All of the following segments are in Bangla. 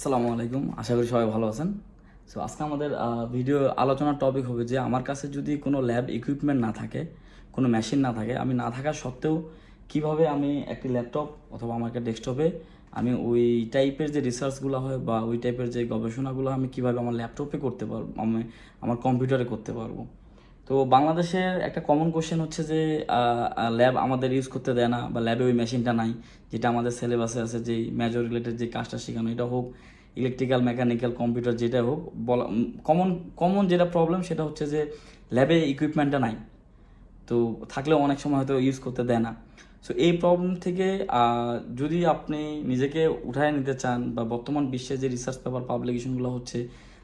আসসালামু আলাইকুম, আশা করি সবাই ভালো আছেন। সো আজকে আমাদের ভিডিও আলোচনার টপিক হবে যে আমার কাছে যদি কোনো ল্যাব ইকুইপমেন্ট না থাকে, কোনো মেশিন না থাকে, আমি না থাকা সত্ত্বেও কিভাবে আমি একটি ল্যাপটপ অথবা আমার একটা ডেস্কটপে আমি ওই টাইপের যে রিসার্চগুলো হয় বা ওই টাইপের যে গবেষণাগুলো আমি কিভাবে আমার ল্যাপটপে করতে পারবো, আমি আমার কম্পিউটারে করতে পারবো। তো বাংলাদেশের একটা কমন কোশ্চেন হচ্ছে যে ল্যাব আমাদের ইউজ করতে দেয় না বা ল্যাবে ওই মেশিনটা নাই, যেটা আমাদের সিলেবাসে আছে, যেই মেজর রিলেটেড যে কাজটা শেখানো, এটা হোক ইলেকট্রিক্যাল, মেকানিক্যাল, কম্পিউটার, যেটা হোক বলা কমন কমন যেটা প্রবলেম সেটা হচ্ছে যে ল্যাবে ইকুইপমেন্টটা নাই। তো থাকলেও অনেক সময় হয়তো ইউজ করতে দেয় না। সো এই প্রবলেম থেকে যদি আপনি নিজেকে উঠায় নিতে চান বা বর্তমান বিশ্বে যে রিসার্চ পেপার পাবলিকেশনগুলো হচ্ছে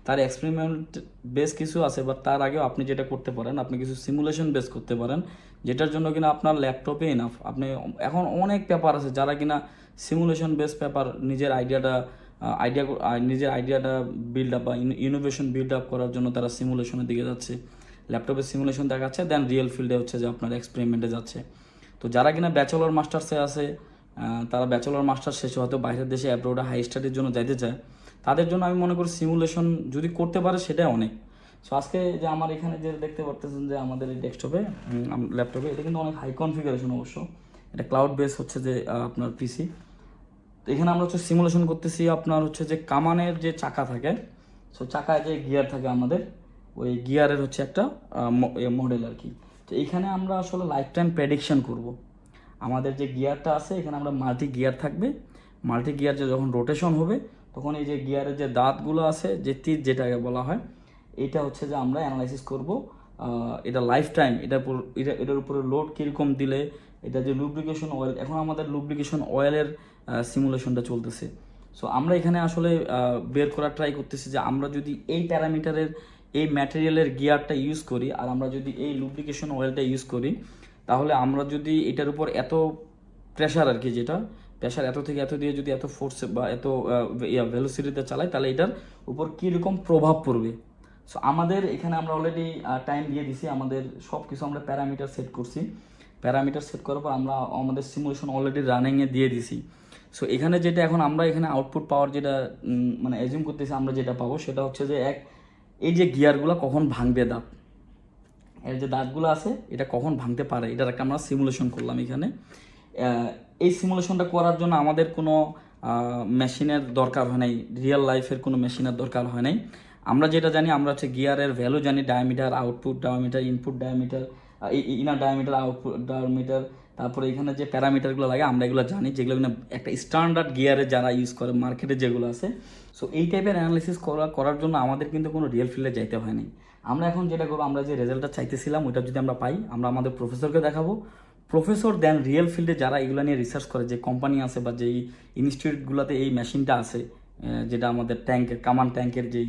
তার এক্সপেরিমেন্ট বেস কিছু আছে, বা তার আগেও আপনি যেটা করতে পারেন, আপনি কিছু সিমুলেশন বেস করতে পারেন, যেটার জন্য কিনা আপনার ল্যাপটপে এনাফ। আপনি এখন অনেক পেপার আছে যারা কিনা সিমুলেশন বেস পেপার নিজের আইডিয়াটা বিল্ড আপ বা ইনোভেশন বিল্ড আপ করার জন্য তারা সিমুলেশনের দিকে যাচ্ছে, ল্যাপটপে সিমুলেশন দেখাচ্ছে, দেন রিয়েল ফিল্ডে হচ্ছে যে আপনার এক্সপেরিমেন্টে যাচ্ছে। তো যারা কিনা ব্যাচেলর মাস্টার্সে আছে, তারা ব্যাচেলর মাস্টার্স শেষে হয়তো বাইরের দেশে অ্যাব্রোডে হাই স্টাডির জন্য যাইতে চায়, তাদের জন্য আমি মনে করি সিমুলেশন যদি করতে পারে সেটাই অনেক। সো আজকে যে আমার এখানে যে দেখতে পারতেছেন যে আমাদের এই ডেস্কটপে, ল্যাপটপে, এটা কিন্তু অনেক হাই কনফিগারেশন অবশ্য, এটা ক্লাউড বেস হচ্ছে যে আপনার পিসি। তো এখানে আমরা হচ্ছে সিমুলেশন করতেছি আপনার হচ্ছে যে কামানের যে চাকা থাকে, সো চাকায় যে গিয়ার থাকে আমাদের, ওই গিয়ারের হচ্ছে একটা মডেল আর কি। তো এইখানে আমরা আসলে লাইফ টাইম প্রেডিকশন করব। আমাদের যে গিয়ারটা আছে এখানে আমরা মাল্টি গিয়ার থাকবে, মাল্টি গিয়ার যে যখন রোটেশন হবে তখন এই যে গিয়ারের যে দাঁতগুলো আছে, যে তীর যেটাকে বলা হয়, এটা হচ্ছে যে আমরা অ্যানালাইসিস করব। এটা লাইফ টাইম, এটার উপরে লোড কীরকম দিলে, এটা যে লুব্রিকেশন অয়েল, এখন আমাদের লুব্রিকেশন অয়েলের সিমুলেশনটা চলতেছে। সো আমরা এখানে আসলে বের করার ট্রাই করতেছি যে আমরা যদি এই প্যারামিটারের, এই ম্যাটেরিয়ালের গিয়ারটা ইউজ করি আর আমরা যদি এই লুব্রিকেশন অয়েলটা ইউজ করি, তাহলে আমরা যদি এটার উপর এত প্রেশার আর কি, যেটা প্রেশার এত থেকে এত দিয়ে যদি এত ফোর্স বা এত ভেলোসিটিতে চালাই, তাহলে এটার উপর কীরকম প্রভাব পড়বে। সো আমাদের এখানে আমরা অলরেডি টাইম দিয়ে দিছি, আমাদের সব কিছু আমরা প্যারামিটার সেট করছি, প্যারামিটার সেট করার পর আমরা আমাদের সিমুলেশন অলরেডি রানিংয়ে দিয়ে দিছি। সো এখানে যেটা এখন আমরা এখানে আউটপুট পাওয়ার যেটা মানে অ্যাজিউম করতেছি আমরা যেটা পাবো সেটা হচ্ছে যে এই যে গিয়ারগুলো কখন ভাঙবে, দাঁত, এর যে দাঁতগুলো আছে এটা কখন ভাঙতে পারে, এটার একটা আমরা সিমুলেশন করলাম এখানে। এই সিমুলেশনটা করার জন্য আমাদের কোনো মেশিনের দরকার হয় নাই, রিয়েল লাইফের কোনো মেশিনের দরকার হয় নাই। আমরা যেটা জানি, আমরা হচ্ছে গিয়ারের ভ্যালু জানি, diameter, output diameter, input diameter, inner diameter, output diameter, তারপরে এখানে যে প্যারামিটারগুলো লাগে আমরা এগুলো জানি, যেগুলো কিনা একটা স্ট্যান্ডার্ড গিয়ারে যারা ইউজ করে মার্কেটে যেগুলো আছে। সো এই টাইপের অ্যানালিসিস করার জন্য আমাদের কিন্তু কোনো রিয়েল ফিল্ডে যাইতে হয় নাই। আমরা এখন যেটা করবো, আমরা যে রেজাল্টটা চাইতেছিলাম ওইটা যদি আমরা পাই, আমরা আমাদের প্রফেসরকে দেখাবো, প্রফেসর দেন রিয়েল ফিল্ডে যারা এগুলো নিয়ে রিসার্চ করে, যে কোম্পানি আছে বা যেই ইনস্টিটিউটগুলোতে এই মেশিনটা আছে, যেটা আমাদের ট্যাঙ্কের, কামান ট্যাঙ্কের যে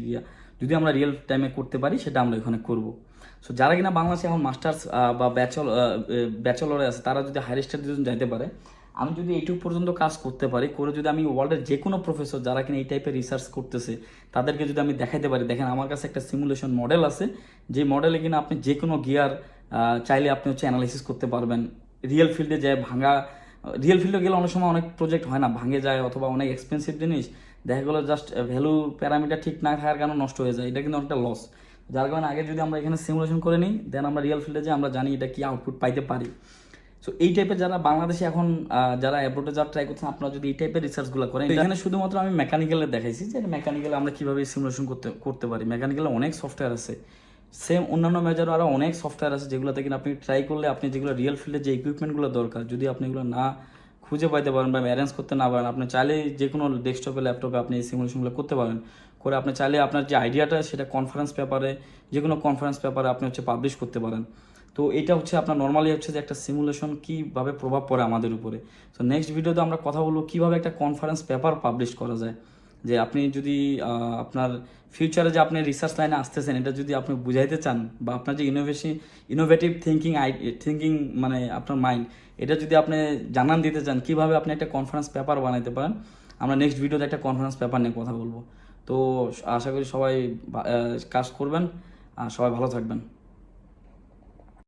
যদি আমরা রিয়েল টাইমে করতে পারি সেটা আমরা এখানে করব। সো যারা কিনা বাংলাদেশে এখন মাস্টার্স বা ব্যাচেলরে আছে, তারা যদি হায়ার স্টাডির জন্য যাইতে পারে, আমি যদি এইটুকু পর্যন্ত কাজ করতে পারি, করে যদি আমি ওয়ার্ল্ডের যে কোনো প্রফেসর যারা কিনা এই টাইপের রিসার্চ করতেছে তাদেরকে যদি আমি দেখাইতে পারি, দেখেন আমার কাছে একটা সিমুলেশন মডেল আছে, যে মডেলে কিনা আপনি যে কোনো গিয়ার চাইলে আপনি হচ্ছে অ্যানালাইসিস করতে পারবেন। রিয়েল ফিল্ডে যায় ভাঙা, রিয়েল ফিল্ডে গেলে অনেক সময় অনেক প্রজেক্ট হয় না, ভাঙে যায়, অথবা অনেক এক্সপেন্সিভ জিনিস দেখা গেলো জাস্ট ভ্যালু প্যারামিটার ঠিক না থাকার কারণে নষ্ট হয়ে যায়, এটা কিন্তু অনেকটা লস। যার কারণে আগে যদি আমরা এখানে সিমুলেশন করে নিই, দেন আমরা রিয়েল ফিল্ডে যে আমরা জানি এটা কি আউটপুট পাইতে পারি। সো এই টাইপের যারা বাংলাদেশে এখন যারা অ্যাব্রোডে যারা ট্রাই করছেন, আপনারা যদি এই টাইপের রিসার্চগুলো করেন, এখানে শুধুমাত্র আমি মেকানিক্যালে দেখাইছি যে মেকানিক্যালে আমরা কীভাবে সিমুলেশন করতে পারি। মেকানিক্যালে অনেক সফটওয়্যার আছে, সেম অন্যান্য মেজরও আরও অনেক সফটওয়্যার আছে, যেগুলোতে কিনা আপনি ট্রাই করলে আপনি যেগুলো রিয়েল ফিল্ডে যে ইকুইপমেন্টগুলো দরকার, যদি আপনি এগুলো না খুঁজে পাইতে পারেন বা অ্যারেঞ্জ করতে না পারেন, আপনি চাইলে যে কোনো ডেস্কটপে, ল্যাপটপে আপনি এই সিমুলেশনগুলো করতে পারেন। করে আপনি চাইলে আপনার যে আইডিয়াটা সেটা কনফারেন্স পেপারে, যে কোনো কনফারেন্স পেপারে আপনি হচ্ছে পাবলিশ করতে পারেন। তো এটা হচ্ছে আপনার নর্মালি হচ্ছে যে একটা সিমুলেশন কীভাবে প্রভাব পড়ে আমাদের উপরে। তো নেক্সট ভিডিওতে আমরা কথা বলবো কীভাবে একটা কনফারেন্স পেপার পাবলিশ করা যায়, যে আপনি যদি আপনার ফিউচারে যে আপনি রিসার্চ লাইনে আসতেছেন এটা যদি আপনি বুঝাইতে চান, বা আপনার যে ইনোভেটিভ থিঙ্কিং মানে আপনার মাইন্ড, এটা যদি আপনি জানান দিতে চান কীভাবে আপনি একটা কনফারেন্স পেপার বানাইতে পারেন, আমরা নেক্সট ভিডিওতে একটা কনফারেন্স পেপার নিয়ে কথা বলবো। তো আশা করি সবাই কাজ করবেন আর সবাই ভালো থাকবেন।